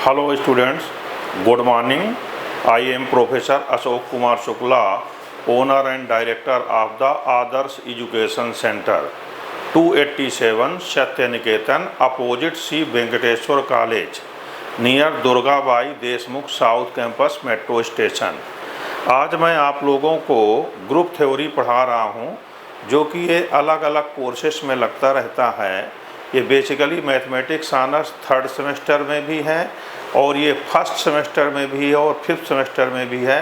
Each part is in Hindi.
Hello students, good morning. I am Professor Ashok Kumar Shukla, owner and director of the Adarsh Education Center, 287 Satyaniketan, opposite C. Venkateshwar College, near Durgabai Deshmukh South Campus Metro Station. आज मैं आप लोगों को ग्रुप थ्योरी पढ़ा रहा हूँ, जो कि ये अलग अलग कोर्सेस में लगता रहता है। ये basically mathematics honours third semester में भी है और ये फर्स्ट सेमेस्टर में भी है और फिफ्थ सेमेस्टर में भी है।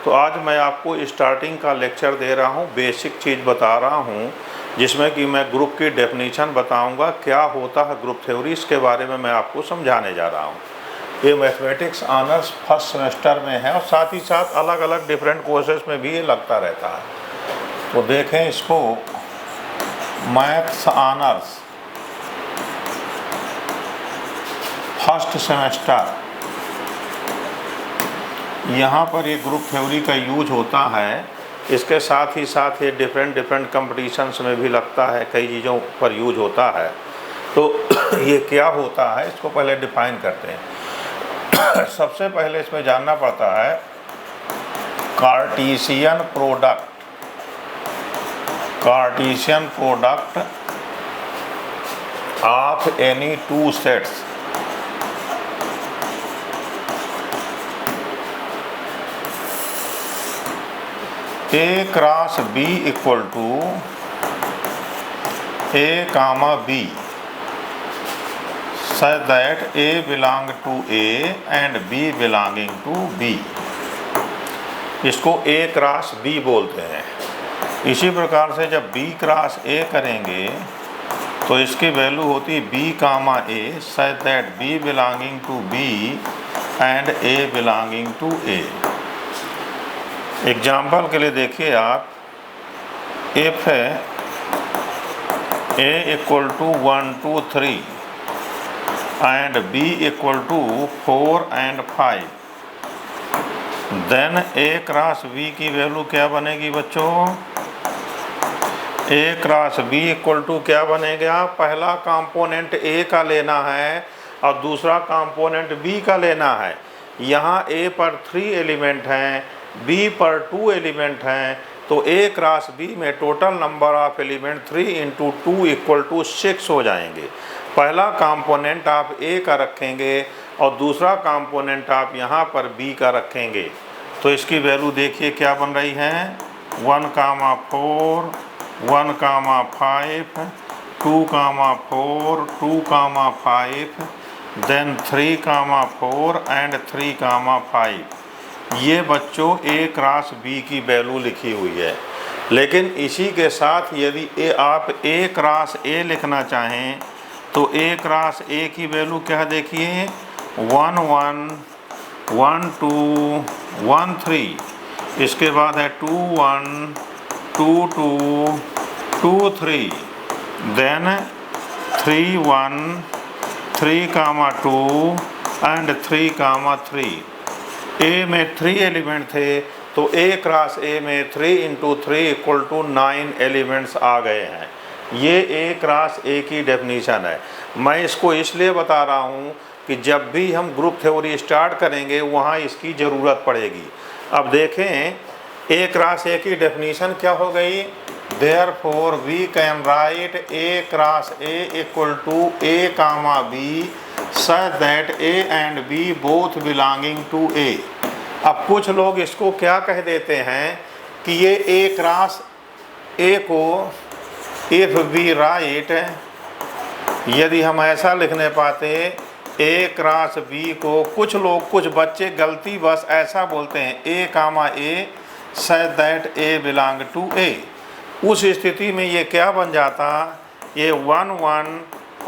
तो आज मैं आपको स्टार्टिंग का लेक्चर दे रहा हूँ, बेसिक चीज़ बता रहा हूँ, जिसमें कि मैं ग्रुप की डेफिनेशन बताऊँगा, क्या होता है ग्रुप थ्योरी, इसके बारे में मैं आपको समझाने जा रहा हूँ। ये मैथमेटिक्स ऑनर्स फर्स्ट सेमेस्टर में है और साथ ही साथ अलग अलग डिफरेंट कोर्सेज में भी ये लगता रहता है। तो देखें इसको, मैथ्स ऑनर्स फर्स्ट सेमेस्टर, यहाँ पर ये ग्रुप थ्योरी का यूज होता है। इसके साथ ही साथ ये डिफरेंट कंपटीशंस में भी लगता है, कई चीज़ों पर यूज होता है। तो ये क्या होता है, इसको पहले डिफाइन करते हैं। सबसे पहले इसमें जानना पड़ता है Cartesian product of any two sets A cross B equal to A comma B such that A belong to A and B belonging to B। इसको A क्रॉस B बोलते हैं। इसी प्रकार से जब B क्रॉस A करेंगे तो इसकी वैल्यू होती B comma A such that B belonging to B and A belonging to A। Example के लिए देखिए आप, if A equal to 1 2 3 and B equal to 4 and 5, then A cross B की वैल्यू क्या बनेगी बच्चों? A cross B equal to क्या बनेगा? पहला कंपोनेंट A का लेना है और दूसरा कंपोनेंट B का लेना है। यहाँ A पर 3 एलिमेंट हैं, B पर 2 एलिमेंट हैं, तो A क्रॉस B में total number of element 3 into 2 equal to 6 हो जाएंगे। पहला कंपोनेंट आप A का रखेंगे और दूसरा कंपोनेंट आप यहाँ पर B का रखेंगे। तो इसकी वैल्यू देखिए क्या बन रही है, 1 कामा 4 1 कामा 5 2 कामा 4 2 कामा 5 देन 3 कामा 4 एंड 3 कामा 5। ये बच्चों A क्रॉस B की वैल्यू लिखी हुई है। लेकिन इसी के साथ यदि आप A क्रॉस A लिखना चाहें तो A क्रॉस A की वैल्यू क्या देखिए, 1 1 1 2 1 3, इसके बाद है 2 1 2 2 2 3, then 3 1 3 comma 2 and 3 comma 3। A में 3 एलिमेंट थे, तो A क्रॉस A में 3 इंटू 3 इक्वल टू 9 एलिमेंट्स आ गए हैं। ये A क्रॉस A की डेफिनीशन है। मैं इसको इसलिए बता रहा हूँ कि जब भी हम ग्रुप थ्योरी स्टार्ट करेंगे वहाँ इसकी ज़रूरत पड़ेगी। अब देखें A क्रॉस A की डेफिनीशन क्या हो गई, Therefore we can write A cross A equal to A comma B such that A and B both belonging to A। अब कुछ लोग इसको क्या कह देते हैं कि ये A क्रॉस A को if we write, यदि हम ऐसा लिखने पाते A क्रॉस B को, कुछ लोग कुछ बच्चे गलती बस ऐसा बोलते हैं A comma A such that A belong to A। उस स्थिति में ये क्या बन जाता, ये 1 1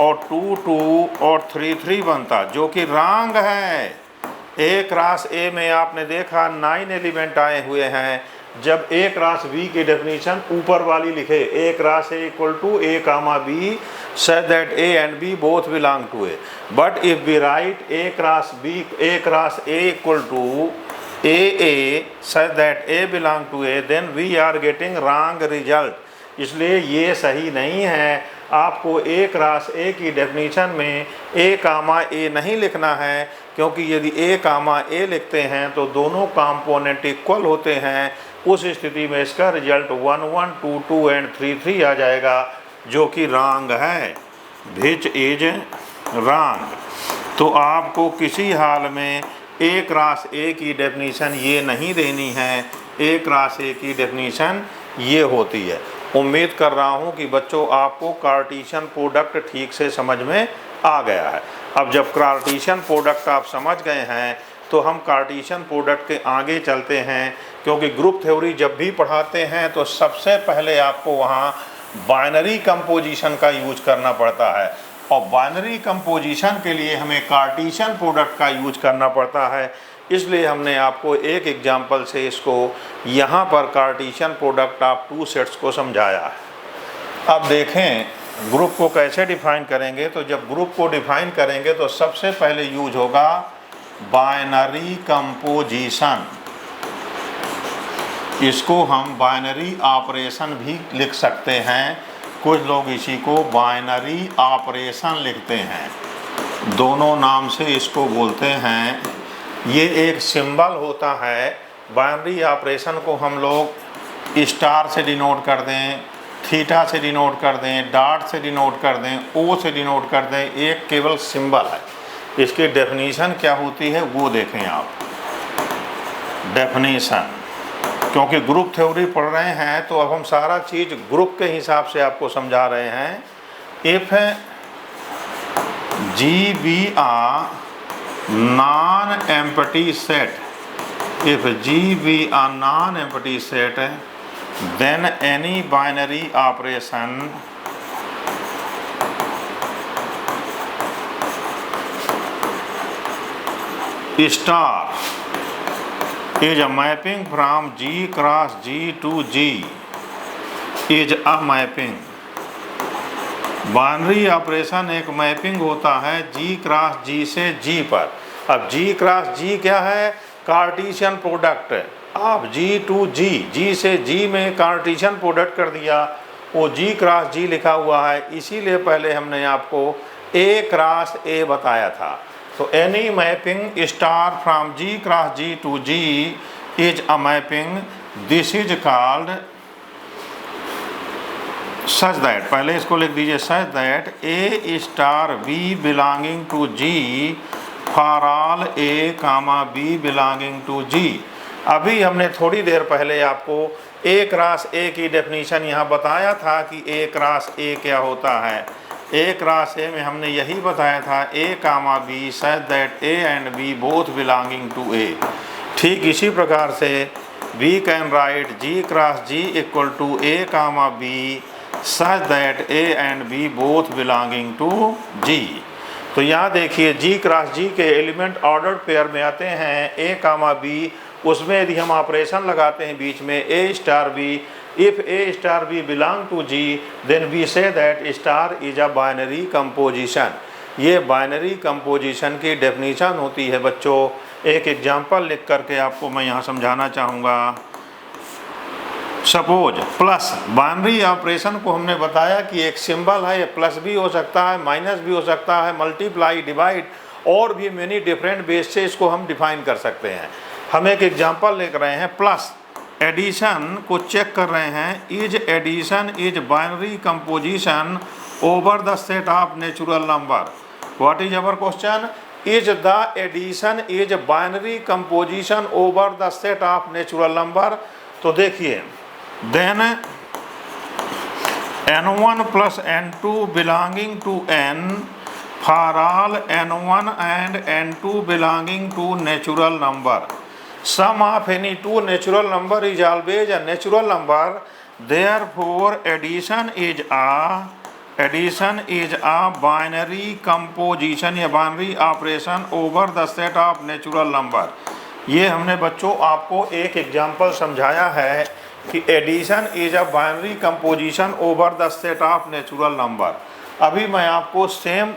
और 2 2 और 3 3 बनता, जो कि रॉन्ग है। A क्रॉस A में आपने देखा 9 एलिमेंट आए हुए हैं। जब A क्रॉस B की डेफिनेशन ऊपर वाली लिखे, A cross A equal to A comma B such that A and B both belong to A, but if we write A cross A equal to A such that A belong to A, then we are getting wrong result। इसलिए ये सही नहीं है। आपको A क्रॉस A की डेफिनीशन में A कामा A नहीं लिखना है, क्योंकि यदि ए कामा ए लिखते हैं तो दोनों कंपोनेंट इक्वल होते हैं। उस स्थिति में इसका रिजल्ट 1 1 2 2 एंड 3 3 आ जाएगा, जो कि रॉन्ग है। Which is wrong. तो आपको किसी हाल में ए क्रॉस ए की डेफिनीशन ये नहीं देनी है, ए क्रॉस ए की डेफिनीशन ये होती है। उम्मीद कर रहा हूँ कि बच्चों आपको कार्टेशियन प्रोडक्ट ठीक से समझ में आ गया है। अब जब कार्टेशियन प्रोडक्ट आप समझ गए हैं तो हम कार्टेशियन प्रोडक्ट के आगे चलते हैं, क्योंकि ग्रुप थ्योरी जब भी पढ़ाते हैं तो सबसे पहले आपको वहाँ बाइनरी कंपोजिशन का यूज करना पड़ता है, और बाइनरी कंपोजिशन के लिए हमें कार्टेशियन प्रोडक्ट का यूज करना पड़ता है। इसलिए हमने आपको एक एग्जाम्पल से इसको यहाँ पर Cartesian product of two sets को समझाया है। अब देखें ग्रुप को कैसे डिफाइन करेंगे। तो जब ग्रुप को डिफाइन करेंगे तो सबसे पहले यूज होगा बाइनरी कंपोजिशन। इसको हम बाइनरी ऑपरेशन भी लिख सकते हैं, कुछ लोग इसी को बाइनरी ऑपरेशन लिखते हैं, दोनों नाम से इसको बोलते हैं। ये एक सिंबल होता है। बाइनरी ऑपरेशन को हम लोग स्टार से डिनोट कर दें, थीटा से डिनोट कर दें, डॉट से डिनोट कर दें, ओ से डिनोट कर दें, एक केवल सिंबल है। इसकी डेफिनीशन क्या होती है वो देखें आप। डेफिनीशन, क्योंकि ग्रुप थ्योरी पढ़ रहे हैं तो अब हम सारा चीज़ ग्रुप के हिसाब से आपको समझा रहे हैं। If G be a non-empty set, if G be a non-empty set, then any binary operation star is a mapping from G cross G to G is a mapping। Binary operation एक मैपिंग होता है जी क्रॉस जी से जी पर। अब जी क्रॉस जी क्या है? Cartesian product. आप जी टू जी, जी से जी में कार्टेशियन प्रोडक्ट कर दिया, वो जी क्रॉस जी लिखा हुआ है। इसीलिए पहले हमने आपको ए क्रॉस ए बताया था। तो any mapping star from G cross G to G is a mapping, this is called such that, पहले इसको लिख दीजिए, such that A star B belonging to G for all A comma B belonging to G. अभी हमने थोड़ी देर पहले आपको ए क्रॉस ए की डेफिनीशन यहाँ बताया था कि ए क्रॉस ए क्या होता है। ए क्रॉस ए में हमने यही बताया था, A comma B such that A and B both belonging to A. ठीक इसी प्रकार से we can write G cross G equal to A comma B such that A and B both belonging to G। तो यहाँ देखिए जी क्रॉस जी के एलिमेंट ऑर्डर्ड पेयर में आते हैं A कामा B, उसमें यदि हम ऑपरेशन लगाते हैं बीच में A star B, if A star B belong to G then we say that star is a binary composition। ये बाइनरी कंपोजिशन की डेफिनीशन होती है बच्चों। एक एग्जांपल लिख करके आपको मैं यहाँ समझाना चाहूँगा। सपोज प्लस, बाइनरी ऑपरेशन को हमने बताया कि एक सिंबल है, प्लस भी हो सकता है, माइनस भी हो सकता है, मल्टीप्लाई, डिवाइड और भी मेनी डिफरेंट बेस से इसको हम डिफाइन कर सकते हैं। हम एक एग्जांपल लिख रहे हैं, प्लस एडिशन को चेक कर रहे हैं, is addition is binary composition over the set of natural number. What is our question? Is the addition is binary composition over the set of natural number. तो देखिए, then n1 plus n2 belonging to n for all n1 and n2 belonging to natural number, sum of any two natural number is always a natural number, therefore addition is a binary composition या binary operation over the set of natural number। ये हमने बच्चों आपको एक एग्जांपल समझाया है कि addition is a binary composition over the set of natural number. अभी मैं आपको सेम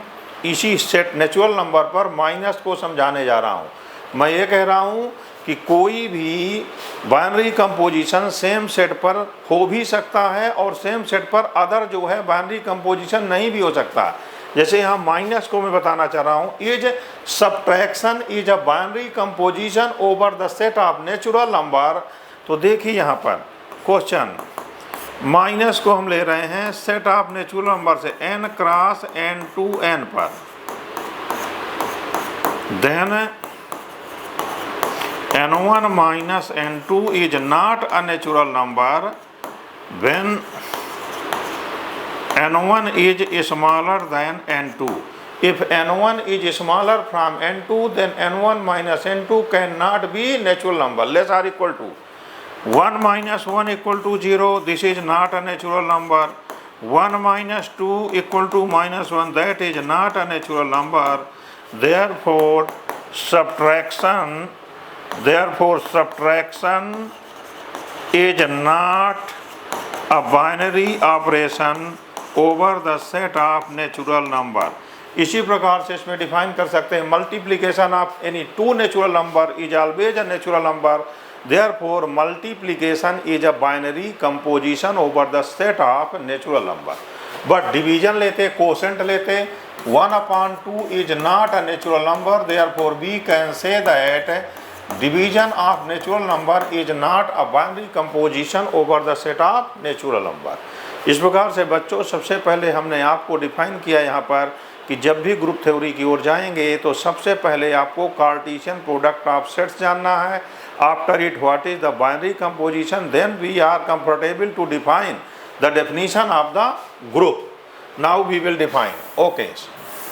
इसी सेट नेचुरल नंबर पर माइनस को समझाने जा रहा हूँ। मैं ये कह रहा हूँ कि कोई भी बाइनरी कंपोजिशन सेम सेट पर हो भी सकता है और सेम सेट पर अदर जो है बाइनरी कंपोजिशन नहीं भी हो सकता। जैसे यहाँ माइनस को मैं बताना चाह रहा हूँ, is subtraction is a binary composition over the set of natural number. तो देखिए यहाँ पर क्वेश्चन, माइनस को हम ले रहे हैं सेट ऑफ नेचुरल नंबर से n cross n to n पर, then n1 minus n2 is not a natural number when n1 is smaller than n2. If n1 is smaller from n2, then n1 minus n2 cannot be natural number. Less or equal to 1 minus 1 equal to 0. This is not a natural number. 1 minus 2 equal to minus 1. That is not a natural number. Therefore, subtraction is not a binary operation over the set of natural number. इसी प्रकार से इसमें डिफाइन कर सकते हैं, multiplication of any two natural number is always a natural number, therefore multiplication is a binary composition over the set of natural number. But division लेते, कोसेंट लेते, 1/2 is not a natural number, therefore we can say that division of natural number is not a binary composition over the set of natural number. इस प्रकार से बच्चों सबसे पहले हमने आपको डिफाइन किया यहाँ पर कि जब भी ग्रुप थ्योरी की ओर जाएंगे तो सबसे पहले आपको कार्टेशियन प्रोडक्ट ऑफ सेट्स जानना है। After it what is the binary composition, then we are comfortable to define the definition of the group. Now we will define. Okay,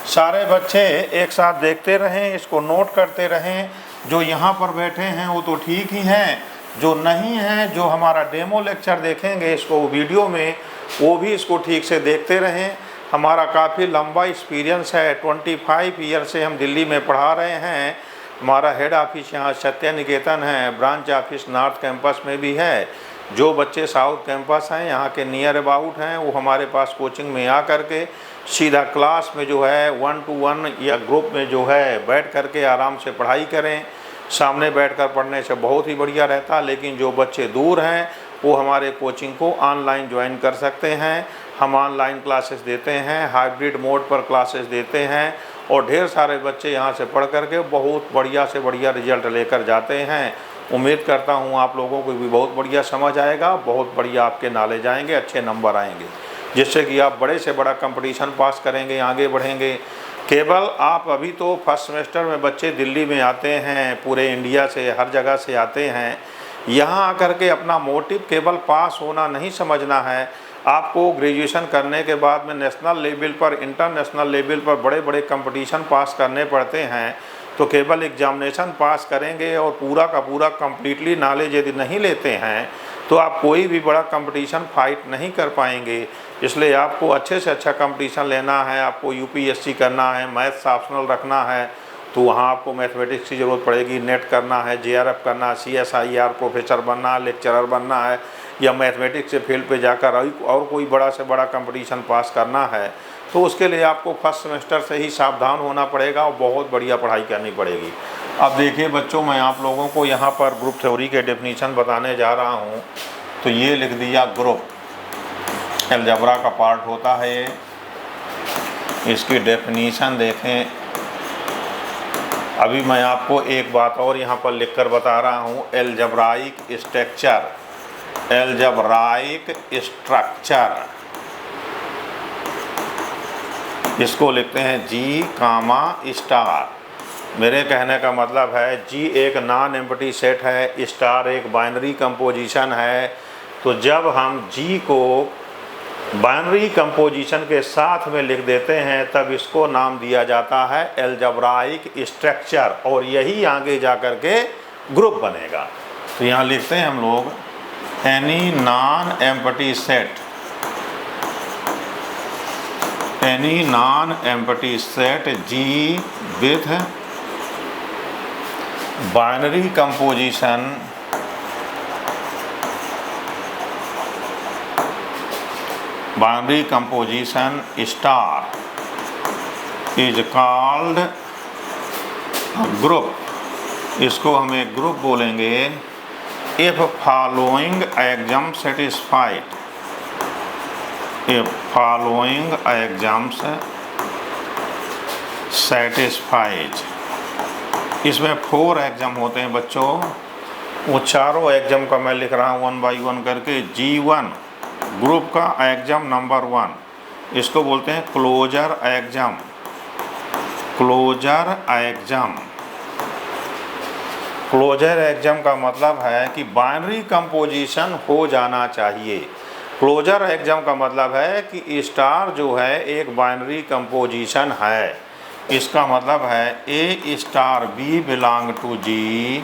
सारे बच्चे एक साथ देखते रहें, इसको नोट करते रहें। जो यहाँ पर बैठे हैं वो तो ठीक ही हैं, जो नहीं हैं, जो हमारा डेमो लेक्चर देखेंगे इसको वीडियो में, वो भी इसको ठीक से देखते रहें। हमारा काफ़ी लंबा एक्सपीरियंस है, 25 ईयर से हम दिल्ली में पढ़ा रहे हैं। हमारा हेड ऑफिस यहाँ सत्य निकेतन है, ब्रांच ऑफिस नॉर्थ कैंपस में भी है। जो बच्चे साउथ कैंपस हैं यहाँ के नियर अबाउट हैं, वो हमारे पास कोचिंग में आ करके सीधा क्लास में जो है 1 to 1 या ग्रुप में जो है बैठ करके आराम से पढ़ाई करें। सामने बैठकर पढ़ने से बहुत ही बढ़िया रहता, लेकिन जो बच्चे दूर हैं वो हमारे कोचिंग को ऑनलाइन ज्वाइन कर सकते हैं। हम ऑनलाइन क्लासेस देते हैं, हाइब्रिड मोड पर क्लासेस देते हैं और ढेर सारे बच्चे यहाँ से पढ़ करके बहुत बढ़िया से बढ़िया रिजल्ट लेकर जाते हैं। उम्मीद करता हूँ आप लोगों को भी बहुत बढ़िया समझ आएगा, बहुत बढ़िया आपके नॉलेज आएंगे, अच्छे नंबर आएंगे, जिससे कि आप बड़े से बड़ा कंपटीशन पास करेंगे, आगे बढ़ेंगे। केवल आप अभी तो फर्स्ट सेमेस्टर में बच्चे दिल्ली में आते हैं, पूरे इंडिया से हर जगह से आते हैं। यहाँ आकर के अपना मोटिव केवल पास होना नहीं समझना है, आपको ग्रेजुएशन करने के बाद में नेशनल लेवल पर, इंटरनेशनल लेवल पर बड़े बड़े कंपटीशन पास करने पड़ते हैं। तो केवल एग्जामिनेशन पास करेंगे और पूरा का पूरा कम्प्लीटली नॉलेज यदि नहीं लेते हैं तो आप कोई भी बड़ा कंपटीशन फाइट नहीं कर पाएंगे। इसलिए आपको अच्छे से अच्छा कंपटीशन लेना है, आपको यूपीएससी करना है, मैथ्स ऑप्शनल रखना है, तो वहाँ आपको मैथमेटिक्स की ज़रूरत पड़ेगी। नेट करना है, जेआरएफ करना है, सीएसआईआर प्रोफेसर बनना है, लेक्चरर बनना है, या मैथमेटिक्स से फील्ड पे जाकर और कोई बड़ा से बड़ा कंपटीशन पास करना है, तो उसके लिए आपको फर्स्ट सेमेस्टर से ही सावधान होना पड़ेगा और बहुत बढ़िया पढ़ाई करनी पड़ेगी। अब देखिए बच्चों, मैं आप लोगों को यहाँ पर ग्रुप थ्योरी के डेफिनीशन बताने जा रहा हूँ। तो ये लिख दिया, ग्रुप अलजेब्रा का पार्ट होता है ये। इसकी डेफिनीशन देखें। अभी मैं आपको एक बात और यहाँ पर लिखकर बता रहा हूँ, अलजेब्राइक स्ट्रक्चर, अलजेब्राइक स्ट्रक्चर, इसको लिखते हैं जी कामा स्टार। मेरे कहने का मतलब है जी एक नॉन एम्प्टी सेट है, स्टार एक बाइनरी कंपोजिशन है। तो जब हम जी को बाइनरी कंपोजिशन के साथ में लिख देते हैं तब इसको नाम दिया जाता है अलजेब्राइक स्ट्रक्चर, और यही आगे जा कर के ग्रुप बनेगा। तो यहाँ लिखते हैं हम लोग, any non empty set, any non empty set G with binary composition star is called group. इसको हम एक ग्रुप बोलेंगे। If following exam satisfied, if following exams satisfies. इसमें 4 एग्जाम होते हैं बच्चों, वो चारों एग्जाम का मैं लिख रहा हूँ 1 बाई 1 करके। G1 ग्रुप का एग्जाम नंबर 1, इसको बोलते हैं closure exam. Closure exam, closure exam का मतलब है कि बाइनरी कंपोजिशन हो जाना चाहिए। क्लोजर एग्जाम का मतलब है कि स्टार जो है एक बाइनरी कंपोजिशन है। इसका मतलब है A star B belong to G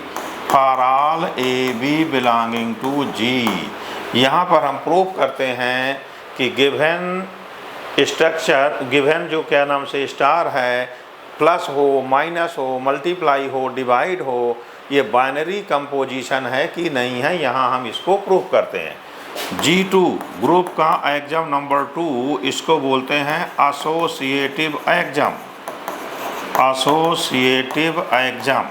for all A B belonging to G. यहाँ पर हम प्रूव करते हैं कि गिवन स्ट्रक्चर, गिवन जो क्या नाम से स्टार है, प्लस हो, माइनस हो, मल्टीप्लाई हो, डिवाइड हो, ये बाइनरी कंपोजिशन है कि नहीं है, यहाँ हम इसको प्रूव करते हैं। G2 ग्रुप का एग्जाम नंबर 2, इसको बोलते हैं एसोसिएटिव एग्जाम। एसोसिएटिव एग्जाम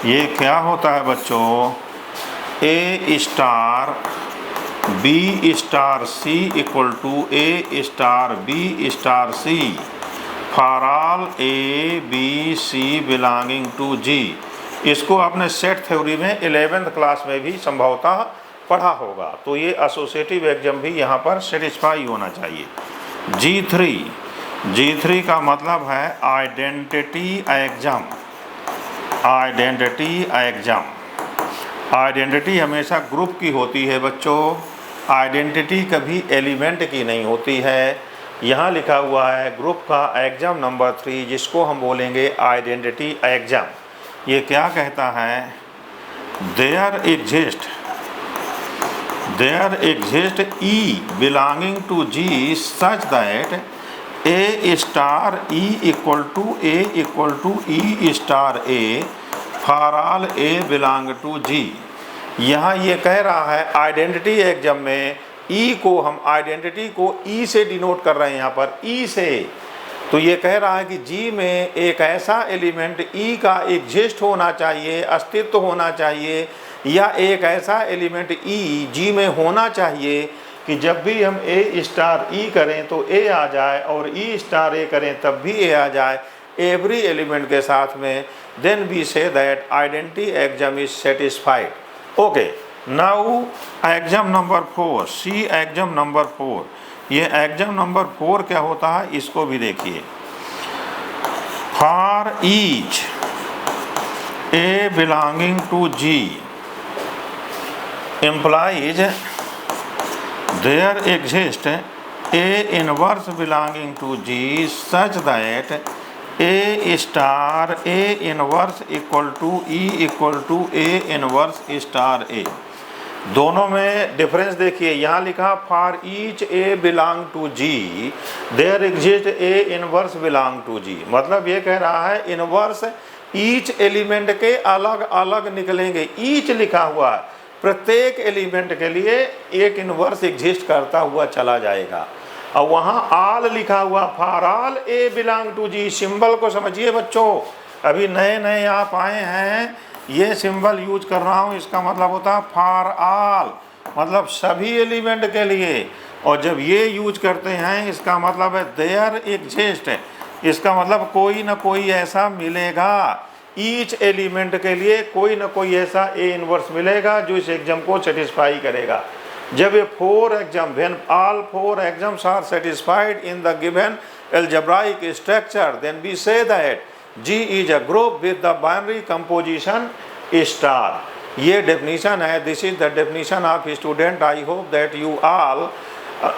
ये क्या होता है बच्चों? A star B star C equal to A star B star C for all A B C belonging to G. इसको आपने सेट थ्योरी में 11th क्लास में भी संभवतः पढ़ा होगा। तो ये एसोसिएटिव एग्जाम भी यहाँ पर सेटिस्फाई होना चाहिए। G3 का मतलब है identity exam. Identity exam, identity हमेशा ग्रुप की होती है बच्चों, आइडेंटिटी कभी एलिमेंट की नहीं होती है। यहाँ लिखा हुआ है ग्रुप का एग्जाम नंबर 3, जिसको हम बोलेंगे आइडेंटिटी एग्जाम। ये क्या कहता है? There exist E belonging to G such that A star E equal to E star A for all A belong to G. यहाँ ये कह रहा है आइडेंटिटी एग्जाम में ई को हम आइडेंटिटी को ई से डिनोट कर रहे हैं, यहाँ पर ई से। तो ये कह रहा है कि जी में एक ऐसा एलिमेंट ई का एग्जिस्ट होना चाहिए, अस्तित्व होना चाहिए, या एक ऐसा एलिमेंट ई जी में होना चाहिए कि जब भी हम ए स्टार ई करें तो ए आ जाए, और ई स्टार ए करें तब भी ए आ जाए, एवरी एलिमेंट के साथ में। Then we say that identity exam is satisfied. Okay, now exam number 4, see exam number 4। ये एग्जाम नंबर 4 क्या होता है इसको भी देखिए। For each a belonging to G implies there exists A inverse belonging to G such that A star A inverse equal to E equal to A inverse star A। दोनों में डिफरेंस देखिए। यहाँ लिखा for each A belong to G there exist a inverse belong to G. मतलब ये कह रहा है इनवर्स ईच एलिमेंट के अलग अलग निकलेंगे। ईच लिखा हुआ है, प्रत्येक एलिमेंट के लिए एक इनवर्स एग्जिस्ट करता हुआ चला जाएगा। और वहाँ आल लिखा हुआ for all A belong to G. Symbol को समझिए बच्चों, अभी नए नए आप आए हैं, ये सिंबल यूज कर रहा हूँ, इसका मतलब होता है फॉर ऑल, मतलब सभी एलिमेंट के लिए। और जब ये यूज करते हैं इसका मतलब है देयर एग्जिस्ट, इसका मतलब कोई ना कोई ऐसा मिलेगा, ईच एलिमेंट के लिए कोई ना कोई ऐसा ए इनवर्स मिलेगा जो इस एग्जाम को सेटिस्फाई करेगा। जब ये 4 exam, when all 4 exams are satisfied in the given algebraic structure, then we say that G is a group with the binary composition star। ये definition है, this is the definition of student। I hope that you all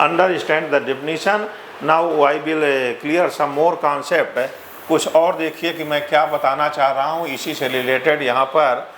understand the definition। Now I will clear some more concept। कुछ और देखिए कि मैं क्या बताना चाह रहा हूँ इसी से रिलेटेड यहाँ पर।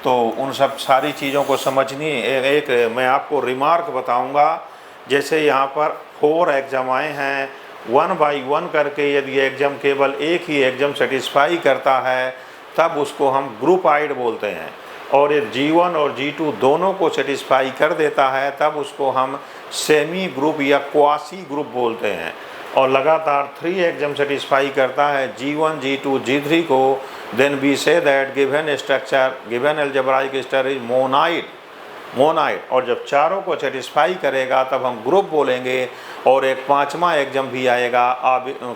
तो उन सब सारी चीज़ों को समझनी एक मैं आपको रिमार्क बताऊँगा। जैसे यहाँ पर 4 एग्जाम आए हैं 1 बाई 1 करके, यदि एग्जाम केवल एक ही एग्जाम सेटिस्फाई करता है तब उसको हम ग्रुप आइड बोलते हैं, और ये G1 और G2 दोनों को सेटिस्फाई कर देता है तब उसको हम सेमी ग्रुप या क्वासी ग्रुप बोलते हैं। और लगातार 3 एग्जाम सेटिस्फाई करता है G1, G2, G3 को, then we say that given structure, given algebraic structure is monoid. और जब चारों को सेटिस्फाई करेगा तब हम ग्रुप बोलेंगे। और एक 5वां एग्जाम भी आएगा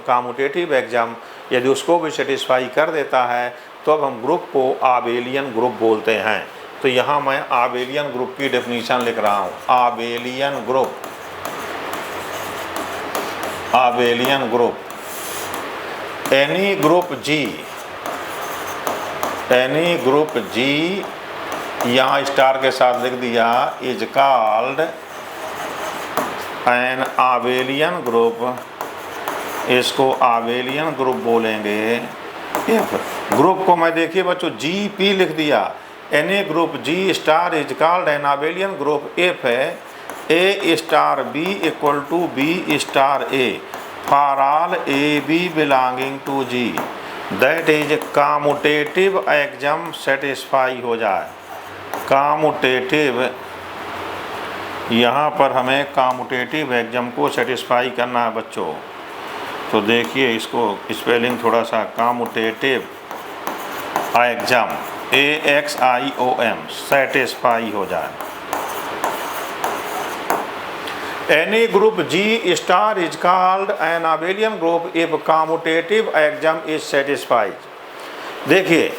कम्यूटेटिव एग्जाम, यदि उसको भी सेटिस्फाई कर देता है तो अब हम ग्रुप को आबेलियन ग्रुप बोलते हैं। तो यहाँ मैं आबेलियन ग्रुप की डेफिनीशन लिख रहा हूँ। Abelian group, abelian group, any group G, any group G, यहाँ स्टार के साथ लिख दिया, is called an abelian group, इसको आबेलियन ग्रुप बोलेंगे। इफ ग्रुप को मैं देखिए बच्चों जी पी लिख दिया, any group G star is called an abelian group if A star B equal to B star A for all A B belonging to G, that is commutative axiom satisfy हो जाए। कॉम्यूटेटिव, यहाँ पर हमें कॉम्यूटेटिव एक्सम को सेटिस्फाई करना है बच्चों। तो देखिए इसको स्पेलिंग थोड़ा सा, कॉम्यूटेटिव एक्सम AXIOM सेटिस्फाई हो जाए। Any group G star is called an abelian group if commutative axiom is satisfied. देखिए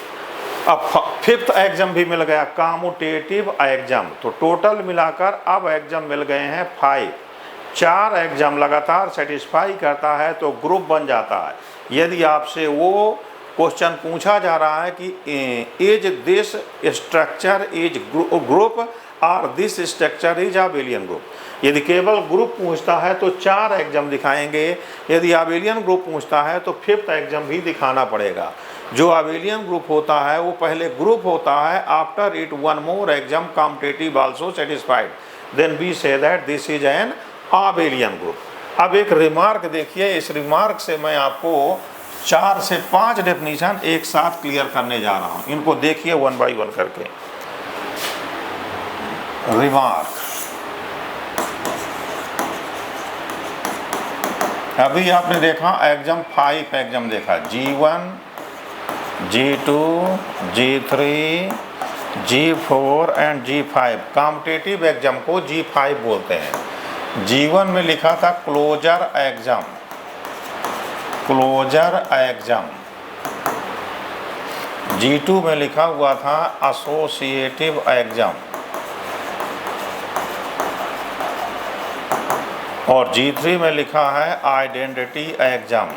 अब फिफ्थ एक्सम भी मिल गया, कॉम्यूटेटिव एक्सम। तो टोटल मिलाकर अब एक्सम मिल गए हैं 5। 4 एक्सम लगातार सेटिस्फाई करता है तो ग्रुप बन जाता है। यदि आपसे वो क्वेश्चन पूछा जा रहा है कि is this structure is group और दिस स्ट्रक्चर इज आबेलियन ग्रुप, यदि केवल ग्रुप पूछता है तो 4 एक्सम दिखाएंगे। यदि आबेलियन ग्रुप पूछता है तो 5th एक्सम भी दिखाना पड़ेगा। जो आबेलियन ग्रुप होता है वो पहले ग्रुप होता है, after it one more axiom competitive also satisfied, then we say that this is an abelian group. अब एक रिमार्क देखिए, इस रिमार्क से मैं आपको 4 से 5 डेफिनेशन एक साथ क्लियर करने जा रहा हूँ। इनको देखिए 1 बाय 1 करके। रिमार्क, अभी आपने देखा एक्सम 5 एक्सम देखा, G1, G2, G3, G4 and G5। Competitive एक्सम को G5 बोलते हैं। G1 में लिखा था क्लोजर एक्सम, क्लोजर एक्सम। G2 में लिखा हुआ था एसोसिएटिव एक्सम, और G3 में लिखा है आइडेंटिटी एग्जाम।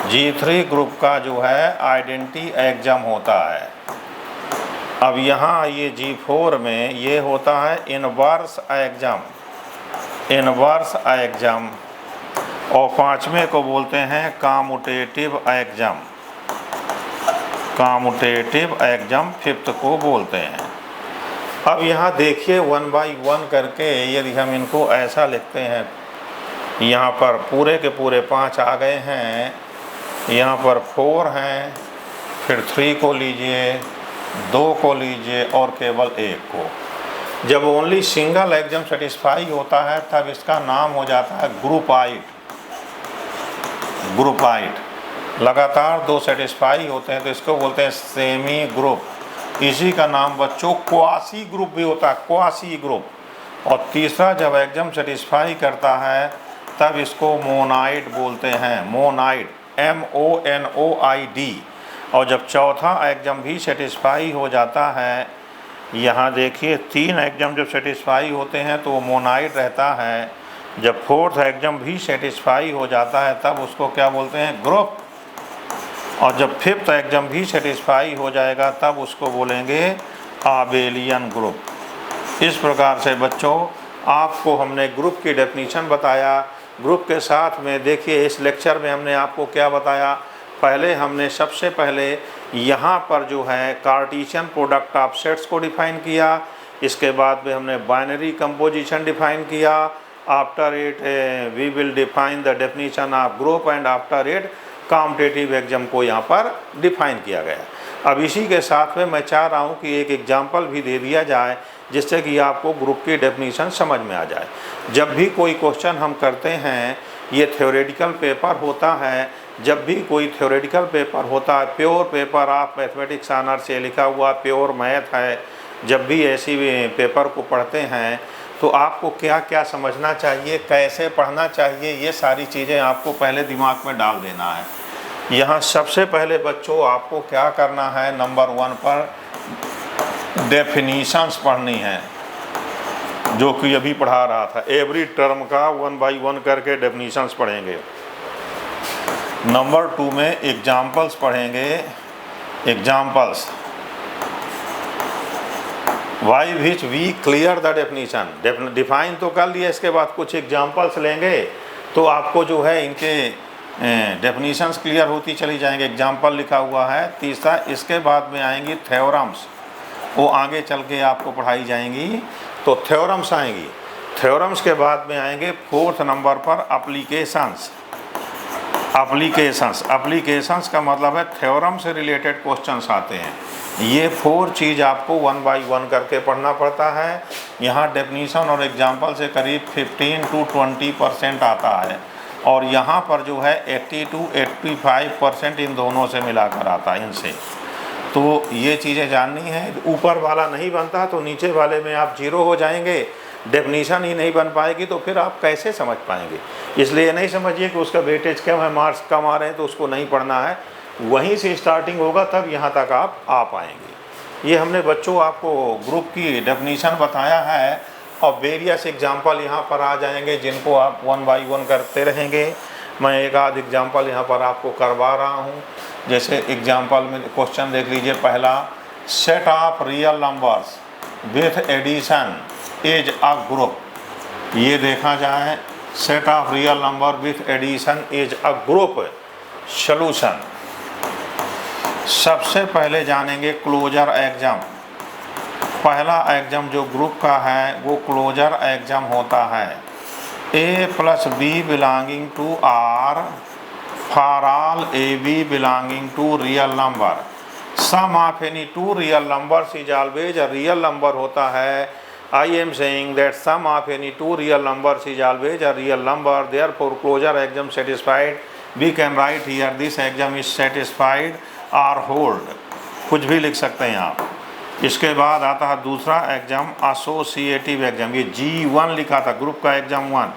G3 ग्रुप का जो है आइडेंटिटी एग्जाम होता है। अब यहाँ ये G4 में ये होता है इनवर्स एग्जाम, इनवर्स एग्जाम, और 5वें को बोलते हैं commutative exam, commutative exam 5th को बोलते हैं। अब यहाँ देखिए 1 बाय 1 करके, यदि हम इनको ऐसा लिखते हैं, यहाँ पर पूरे के पूरे 5 आ गए हैं, यहाँ पर 4 हैं, फिर 3 को लीजिए, 2 को लीजिए और केवल 1 को। जब ओनली सिंगल एग्जाम सेटिस्फाई होता है तब इसका नाम हो जाता है ग्रुपाइड, ग्रुपाइड। लगातार 2 सेटिस्फाई होते हैं तो इसको बोलते हैं सेमी ग्रुप। इसी का नाम बच्चों क्वासी ग्रुप भी होता है, क्वासी ग्रुप। और तीसरा जब एग्जाम सेटिस्फाई करता है तब इसको मोनाइड बोलते हैं, मोनाइड, MONOID। और जब चौथा एग्जाम भी सेटिस्फाई हो जाता है, यहाँ देखिए 3 एग्जाम जब सेटिस्फाई होते हैं तो वो मोनाइड रहता है। जब 4th एग्जाम भी सेटिस्फाई हो जाता है तब उसको क्या बोलते हैं, ग्रुप। और जब 5th एग्जाम भी सेटिस्फाई हो जाएगा तब उसको बोलेंगे आबेलियन ग्रुप। इस प्रकार से बच्चों आपको हमने ग्रुप की डेफिनीशन बताया। ग्रुप के साथ में देखिए इस लेक्चर में हमने आपको क्या बताया, पहले हमने सबसे पहले यहाँ पर जो है कार्टेशियन प्रोडक्ट ऑफ सेट्स को डिफाइन किया। इसके बाद में हमने बाइनरी कंपोजिशन डिफाइन किया। After it we will define the definition of group and after it competitive exam को यहाँ पर डिफाइन किया गया। अब इसी के साथ में मैं चाह रहा हूँ कि एक एग्जाम्पल भी दे दिया जाए जिससे कि आपको ग्रुप की डेफिनीशन समझ में आ जाए। जब भी कोई क्वेश्चन हम करते हैं, ये थ्योरेटिकल पेपर होता है, जब भी कोई थ्योरेटिकल पेपर होता है, pure paper of mathematics honour से लिखा हुआ प्योर मैथ है, जब भी ऐसी पेपर को पढ़ते हैं तो आपको क्या क्या समझना चाहिए, कैसे पढ़ना चाहिए, ये सारी चीज़ें आपको पहले दिमाग में डाल देना है। यहाँ सबसे पहले बच्चों आपको क्या करना है, नंबर 1 पर डेफिनीशंस पढ़नी है, जो कि अभी पढ़ा रहा था। एवरी टर्म का 1 बाई 1 करके डेफिनीशंस पढ़ेंगे। नंबर 2 में एग्जाम्पल्स पढ़ेंगे। Examples why which we clear the definition, define तो कर लिया, इसके बाद कुछ एग्जाम्पल्स लेंगे तो आपको जो है इनके डेफिनीशंस क्लियर होती चली जाएंगे। एग्जाम्पल लिखा हुआ है। तीसरा, इसके बाद में आएंगी थ्योरम्स, वो आगे चल के आपको पढ़ाई जाएंगी, तो थ्योरम्स आएंगी। थ्योरम्स के बाद में आएंगे 4th नंबर पर एप्लीकेशंस। एप्लीकेशंस का मतलब है थ्योरम से रिलेटेड क्वेश्चंस आते हैं। ये 4 चीज़ आपको 1 बाई 1 करके पढ़ना पड़ता है। यहाँ डेफिनीशन और एग्जाम्पल से करीब 15 to 20% आता है, और यहाँ पर जो है 80 to 85% इन दोनों से मिलाकर आता है इनसे। तो ये चीज़ें जाननी है। ऊपर वाला नहीं बनता तो नीचे वाले में आप 0 हो जाएंगे। डेफिनीशन ही नहीं बन पाएगी तो फिर आप कैसे समझ पाएंगे। इसलिए नहीं समझिए कि उसका वेटेज कम है, मार्क्स कम आ रहे हैं तो उसको नहीं पढ़ना है। वहीं से स्टार्टिंग होगा, तब यहाँ तक आप आ पाएंगे। ये हमने बच्चों आपको ग्रुप की डेफिनीशन बताया है, और वेरियस एग्जाम्पल यहाँ पर आ जाएंगे जिनको आप 1 बाई 1 करते रहेंगे। मैं एक आध एग्जाम्पल यहाँ पर आपको करवा रहा हूँ। जैसे एग्जाम्पल में क्वेश्चन देख लीजिए। पहला, set of real numbers with addition is a group. ये देखा जाए, set of real number with addition is a group. Solution सबसे पहले जानेंगे क्लोजर एग्जाम। पहला एग्जाम जो ग्रुप का है वो क्लोजर एग्जाम होता है। a plus b belonging to R for all A B belonging to real number. Sum of any two real numbers is always a real number होता है। I am saying that sum of any two real numbers is always a real number, therefore closure exam satisfied. We can write here this exam is satisfied और होल्ड, कुछ भी लिख सकते हैं आप। इसके बाद आता है दूसरा एग्जाम, एसोसिएटिव एग्जाम। ये G1 लिखा था, ग्रुप का एग्जाम 1,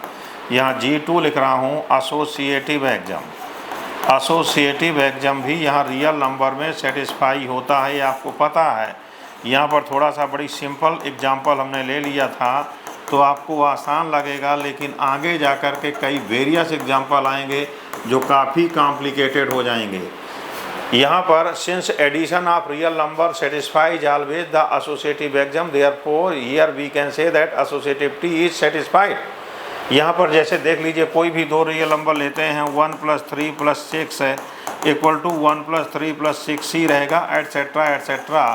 यहाँ G2 लिख रहा हूँ, एसोसिएटिव एग्जाम। एसोसिएटिव एग्जाम भी यहाँ रियल नंबर में सेटिस्फाई होता है, ये आपको पता है। यहाँ पर थोड़ा सा बड़ी सिंपल एग्जाम्पल हमने ले लिया था तो आपको आसान लगेगा, लेकिन आगे जा कर के कई वेरियस एग्जाम्पल आएंगे जो काफ़ी कॉम्प्लिकेटेड हो जाएंगे। यहाँ पर since addition of real number satisfies always the associative exam, therefore here we can say that associativity is satisfied. यहाँ पर जैसे देख लीजिए, कोई भी 2 रियल नंबर लेते हैं, 1 + 3 + 6 है इक्वल टू 1 + 3 + 6 रहेगा, एटसेट्रा एटसेट्रा।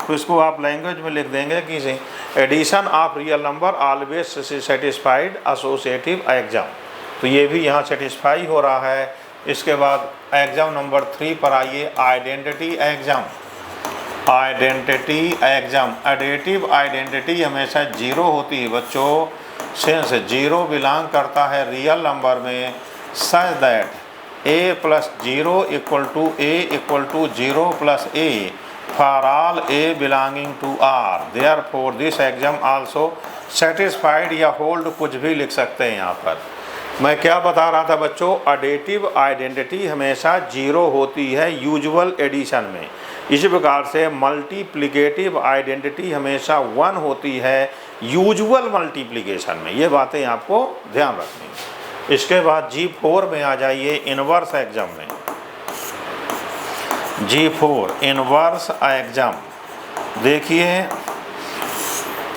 तो इसको आप लैंग्वेज में लिख देंगे कि addition of real number always satisfied associative exam. तो ये भी यहाँ सेटिस्फाई हो रहा है। इसके बाद एग्जाम नंबर 3 पर आइए, identity exam. Identity exam, additive identity हमेशा 0 होती है बच्चों। सिंस 0 बिलोंग करता है रियल नंबर में, such that a + 0 = a = 0 + a for all a belonging to r, therefore this exam also satisfied या होल्ड, कुछ भी लिख सकते हैं यहाँ पर। मैं क्या बता रहा था बच्चों, एडिटिव आइडेंटिटी हमेशा 0 होती है यूजुअल एडिशन में। इसी प्रकार से मल्टीप्लिकेटिव आइडेंटिटी हमेशा 1 होती है यूजुअल मल्टीप्लिकेशन में। ये बातें आपको ध्यान रखनी है। इसके बाद G4 में आ जाइए, इनवर्स एग्जाम में। G4 इनवर्स एग्जाम देखिए,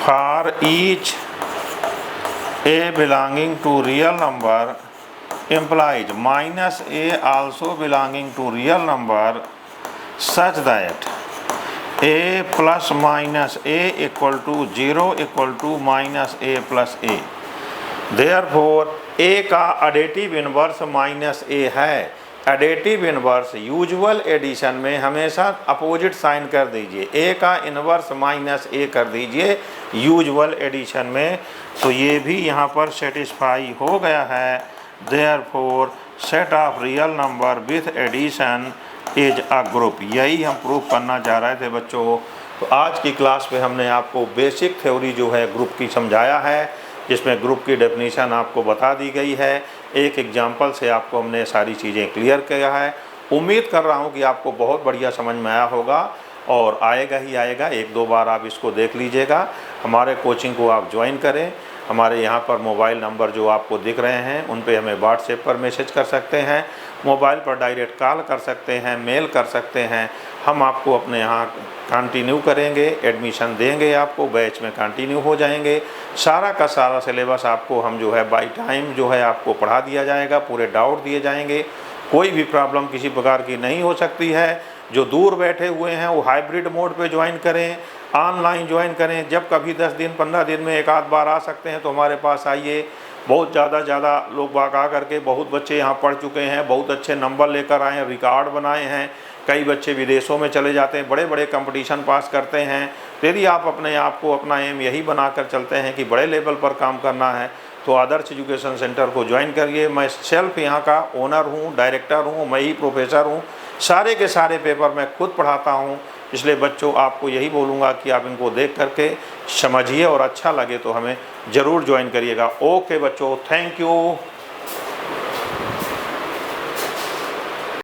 for each a belonging to real number implies -a also belonging to real number such that a plus minus a equal to 0 equal to -a plus a। Therefore a का एडिटिव इनवर्स -a है। एडिटिव इनवर्स यूजुअल एडिशन में हमेशा अपोजिट साइन कर दीजिए, a का इनवर्स -a कर दीजिए यूजुअल एडिशन में। तो ये भी यहाँ पर सेटिस्फाई हो गया है। Therefore set of real number with addition is a group. यही हम प्रूफ करना चाह रहे थे बच्चों। तो आज की क्लास में हमने आपको बेसिक थ्योरी जो है ग्रुप की समझाया है, जिसमें ग्रुप की डेफिनीशन आपको बता दी गई है। एक एग्जाम्पल से आपको हमने सारी चीज़ें क्लियर किया है। उम्मीद कर रहा हूँ कि आपको बहुत बढ़िया समझ में आया होगा और आएगा ही आएगा। 1-2 बार आप इसको देख लीजिएगा। हमारे कोचिंग को आप ज्वाइन करें। हमारे यहाँ पर मोबाइल नंबर जो आपको दिख रहे हैं उन पे हमें व्हाट्सएप पर मैसेज कर सकते हैं, मोबाइल पर डायरेक्ट कॉल कर सकते हैं, मेल कर सकते हैं। हम आपको अपने यहाँ कंटिन्यू करेंगे, एडमिशन देंगे, आपको बैच में कंटिन्यू हो जाएंगे। सारा का सारा सिलेबस आपको हम जो है बाई टाइम जो है आपको पढ़ा दिया जाएगा, पूरे डाउट दिए जाएंगे। कोई भी प्रॉब्लम किसी प्रकार की नहीं हो सकती है। जो दूर बैठे हुए हैं वो हाइब्रिड मोड पे ज्वाइन करें, ऑनलाइन ज्वाइन करें। जब कभी 10 दिन 15 दिन में एक आध बार आ सकते हैं तो हमारे पास आइए। बहुत ज़्यादा लोग बाग आ करके बहुत बच्चे यहाँ पढ़ चुके हैं, बहुत अच्छे नंबर लेकर आए हैं, रिकॉर्ड बनाए हैं। कई बच्चे विदेशों में चले जाते हैं, बड़े बड़े कंपटीशन पास करते हैं। तो यदि आप अपने आप को अपना एम यही बनाकर चलते हैं कि बड़े लेवल पर काम करना है तो आदर्श एजुकेशन सेंटर को ज्वाइन करिए। मैं सेल्फ यहाँ का ओनर हूँ, डायरेक्टर हूँ, मैं ही प्रोफेसर हूँ। सारे के सारे पेपर मैं खुद पढ़ाता हूँ। इसलिए बच्चों आपको यही बोलूँगा कि आप इनको देख करके समझिए और अच्छा लगे तो हमें ज़रूर ज्वाइन करिएगा। ओके बच्चों, थैंक यू।